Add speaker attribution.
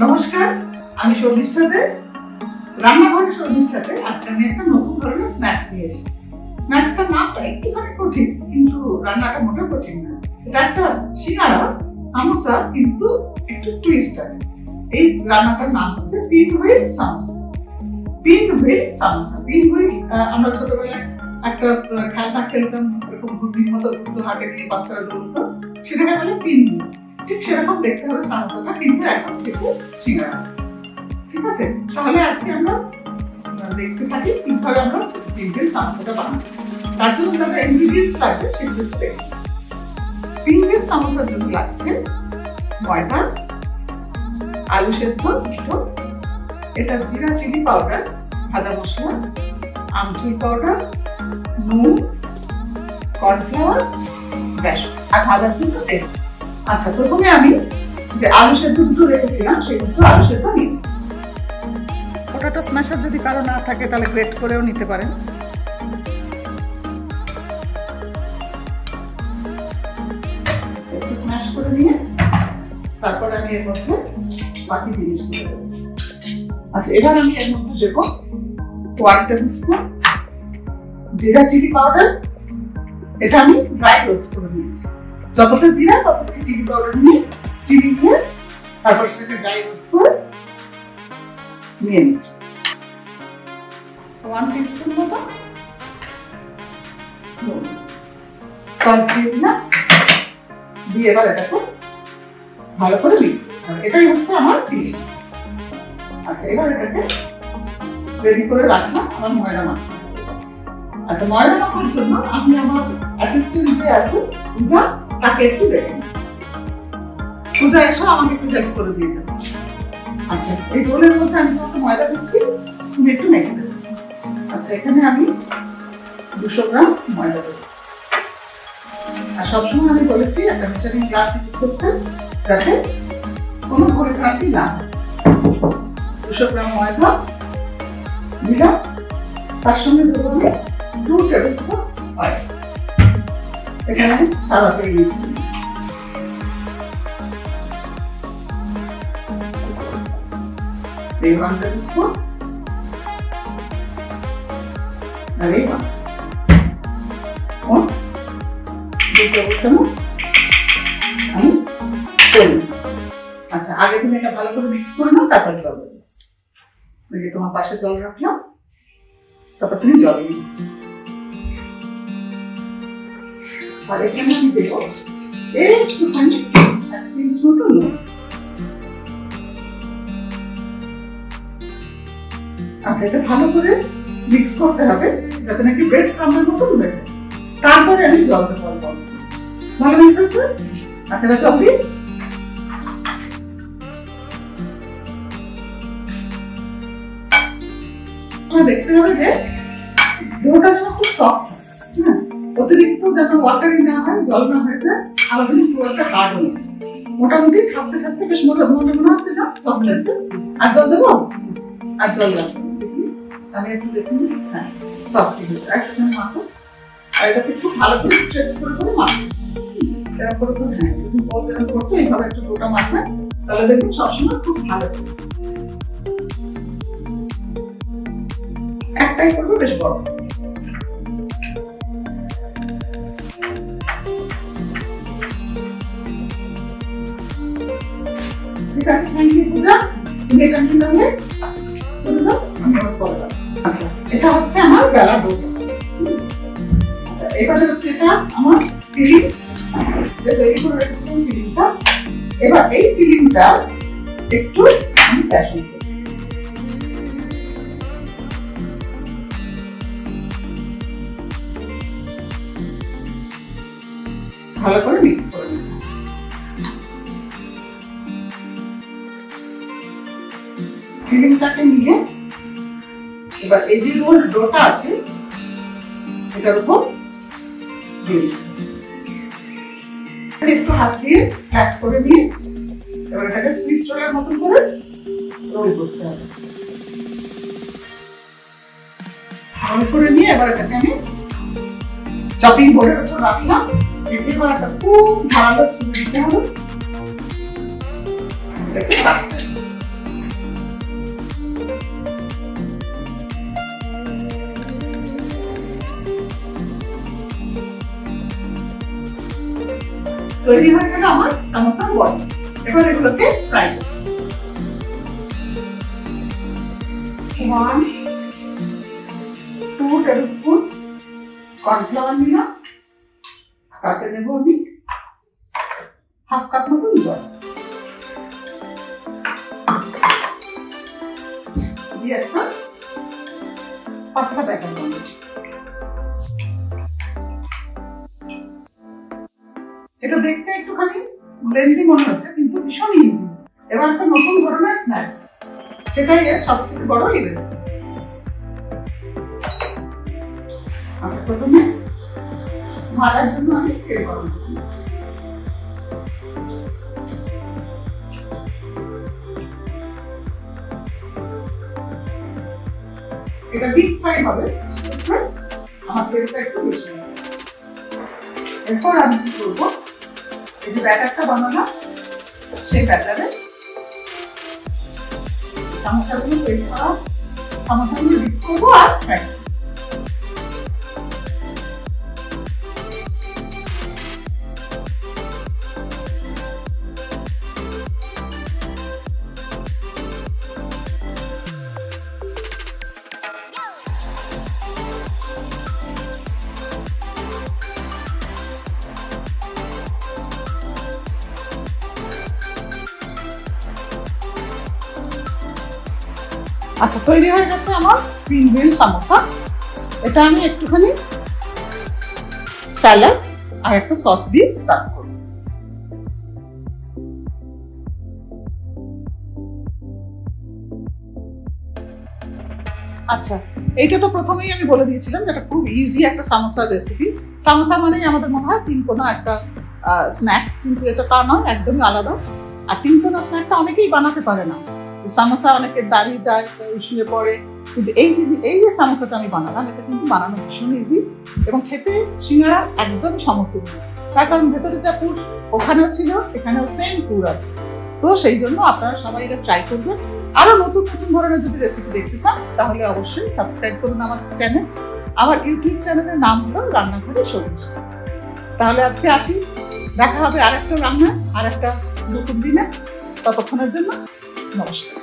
Speaker 1: নমস্কার, আমি শর্মিষ্ঠা দে, রান্নাঘরের শর্মিষ্ঠাতে। আজকে আমি একটা নতুন ধরনের স্ন্যাক্স নিয়ে এসেছি। স্ন্যাক্সটার নামটা একটুখানি কঠিন, কিন্তু রান্নাটা মোটেও কঠিন না। এটা একটা সিঙ্গারা সামোসা, কিন্তু একটু টুইস্ট আছে। এই রান্নাটার নাম হচ্ছে pin wheel samosa. Pin wheel samosa. Pin wheel আমরা ছোটবেলায় একটা খেলনা খেলতাম, এরকম ঘুরনির মতো হাতে নিয়ে বাচ্চারা দৌড়তো, সেটাকে বলে পিন হুইল। ঠিক সেরকম দেখতে হবে সামোসাটা, কিন্তু এখন থেকে সিঙ্গারা। ঠিক আছে, তাহলে আজকে আমরা দেখতে থাকি কিভাবে আমরা পিন হুইল সামোসাটা বানাবো। তার জন্য যা যা ইনগ্রিডিয়েন্টস লাগবে সেগুলো দেখি। পিন হুইল সামোসার জন্য লাগছে ময়দা, আলু সেদ্ধ, এটা জিরা চিলি পাউডার, ভাজা মশলা, আমচুর পাউডার, নুন, কর্নফ্লাওয়ার, বেসন আর ভাজার জন্য তেল। আচ্ছা, প্রথমে আমি যে আলু সেদ্ধ দুটো রেখেছিলাম সেই দুটো আলু সেদ্ধ নিই। পটেটো স্ম্যাশার যদি কারো না থাকে তাহলে গ্রেট করেও নিতে পারেন। একটু স্ম্যাশ করে নিয়ে তারপর আমি এর মধ্যে বাকি জিনিসগুলো দেবো। আচ্ছা, এবার আমি এর মধ্যে দেবো 1 টেবিল স্পুন জিরা চিলি পাউডার। এটা আমি ড্রাই রোস্ট করে নিয়েছি। যতটা জিরা ততটা চিলি পাউডার নিয়ে চিলি দিয়ে তারপর সেটাকে ড্রাই রোস্ট করে নিয়ে নিচ্ছি। 1 টিস্পুন মতো সল্ট দিয়ে দিলাম, দিয়ে এবার এটাকে ভালো করে মিক্স করতে হবে। এটাই হচ্ছে আমার ফিলিং। আচ্ছা, এবার এটাকে রেডি করে রাখলাম আমার ময়দা মাখা। আচ্ছা, ময়দা মাখার জন্য আমি আমার অ্যাসিস্ট্যান্ট যে আছে পূজা, তাকে একটু দেখে নিই। পূজা এসে আমাকে একটু হেল্প করে দিয়ে যাবে। আচ্ছা, এই রোলের মধ্যে আমি যখন ময়দা দিচ্ছি তুমি একটু মেখে দেবে। আচ্ছা, এখানে আমি 200 গ্রাম ময়দা দেবো। আর সবসময় আমি বলেছি একটা মেজারিং গ্লাস ইউজ করতে, যাতে কোনো ঘরে ঘাটতি না হয়। 200 গ্রাম ময়দা দিলাম, তার সঙ্গে দেবো আমি 2 টেবিল স্পুন অয়েল। এখানে সাদা তেল দিচ্ছি। এই 1 টেবিল স্পুন আর এই 1 2 টেবিল চামচ আমি তেল। আচ্ছা, আগে তুমি এটা ভালো করে মিক্স করে নাও, তারপর জল দেবো। ওই যে তোমার পাশে জল রাখলাম, তারপর তুমি জল দিই। আর এখানে আমি দেবো একটুখানি 1 পিঞ্চ মতো নুন। আচ্ছা, এটা ভালো করে মিক্স করতে হবে যাতে নাকি ব্রেড ক্রাম্বের মতো হয়েছে। তারপরে আমি জল দেবো। ভালো মিক্স হচ্ছে। আচ্ছা, এটা জল দিই। দেখতে হবে যে ডোটা যেন খুব সফট হয়, হ্যাঁ, অতিরিক্ত যেন ওয়াটারি না হয়, জল না হয়ে যায়, আলাদা পুরোটা হার্ড হয়ে যায়। মোটামুটি খাসতে খাসতে বেশ মনে হচ্ছে না সফট হয়েছে। আর জল দেবো, আর জল লাগবে। আমি একটু দেখুন, হ্যাঁ, সফট হয়েছে। একসাথে মাখো, আর এটাকে খুব ভালো করে স্ট্রেচ করে মাখো। এরকম করে করে, হ্যাঁ, যদি বল যেরকম করছে এইভাবে একটু ডোটা মাখবে, তাহলে দেখুন সবসময় খুব ভালো হবে। একটাই করবো, বেশ বড়। ঠিক আছে, থ্যাংক ইউ পূজা। তুমি এটা নিয়ে নেবে, চলে যাও, আমি আবার পরে যাবো। আচ্ছা, এটা হচ্ছে আমার বেলা ডো। আচ্ছা, এবারে হচ্ছে এটা আমার ফিলিং, তৈরি করে রেখেছিলাম ফিলিংটা। এবার এই ফিলিংটা একটু আমি বেসন দেব। ভালো করে মিক্স করে নেব। ফিলিংটাকে নিয়ে এবার এই যে রোল ডোটা আছে এটার উপর দিয়ে একটু হাত দিয়ে ফ্ল্যাট করে দিয়ে এবার এটাকে সুইচ রোলের মতন করে রোল করতে হবে। ভালো করে নিয়ে এবার এটাকে আমি চপিং বোর্ডের উপর রাখলাম। এটি করাটা খুব ভালো ছুরি দিতে হবে। এটাকে কাটতে হবে। তৈরি হয়ে গেল আমার সামোসার বল। এবার এগুলোকে ফ্রাই করব। 1 2 টেবিলস্পুন কর্নফ্লাওয়ার নিলাম, তাতে নেব আমি হাফ কাপ মতন জল, দিয়ে একটা পাতলা ব্যাটার বানাবো। এটা দেখতে একটুখানি লেন্দি মনে হচ্ছে, কিন্তু ভীষণ ইজি। এবার একটা নতুন ধরনের স্ন্যাক্স, সেটাই এর সবচেয়ে বড় রেসিপি। আচ্ছা, প্রথমে ভাজার জন্য আমি তেল গরম করে নিচ্ছি। এটা ডিপ ফ্রাই হবে, আমার তেলটা একটু বেশি হবে। এরপর আমি কি করবো, এই যে ব্যাটারটা বানালাম, সেই ব্যাটারে সামোসাগুলো তৈরি করা, সামোসাগুলো ডিপ করবো আর ফ্রাই। আচ্ছা, তৈরি হয়ে গেছে আমার গ্রিন গ্রিন সামোসা। এটা আমি একটুখানি স্যালাড আর একটা সস দিয়ে সার্ভ করব। আচ্ছা, এইটা তো প্রথমেই আমি বলে দিয়েছিলাম যে এটা খুব ইজি একটা সামোসার রেসিপি। সামোসা মানেই আমাদের মনে হয় তিনকোনা একটা স্ন্যাক, কিন্তু এটা তা নয়, একদমই আলাদা। আর তিনকোনা স্ন্যাকটা অনেকেই বানাতে পারে না। সামোসা অনেকের দাঁড়িয়ে যায়, শুয়ে পড়ে, কিন্তু এই যে সামোসাটা আমি বানালাম, এটা কিন্তু বানানো ভীষণ ইজি এবং খেতে সিঙ্গারা একদম সমতুল্য। তার কারণ ভেতরে যা পুর ওখানেও ছিল, এখানেও সেম পুর আছে। তো সেই জন্য আপনারা সবাই এটা ট্রাই করবেন। আরো নতুন নতুন ধরনের যদি রেসিপি দেখতে চান, তাহলে অবশ্যই সাবস্ক্রাইব করুন আমার চ্যানেল। আমার ইউটিউব চ্যানেলের নাম হলো রান্নাঘরে শর্মিষ্ঠা। তাহলে আজকে আসি, দেখা হবে আর একটা রান্না আর একটা নতুন দিনে। ততক্ষণের জন্য নমস্কার।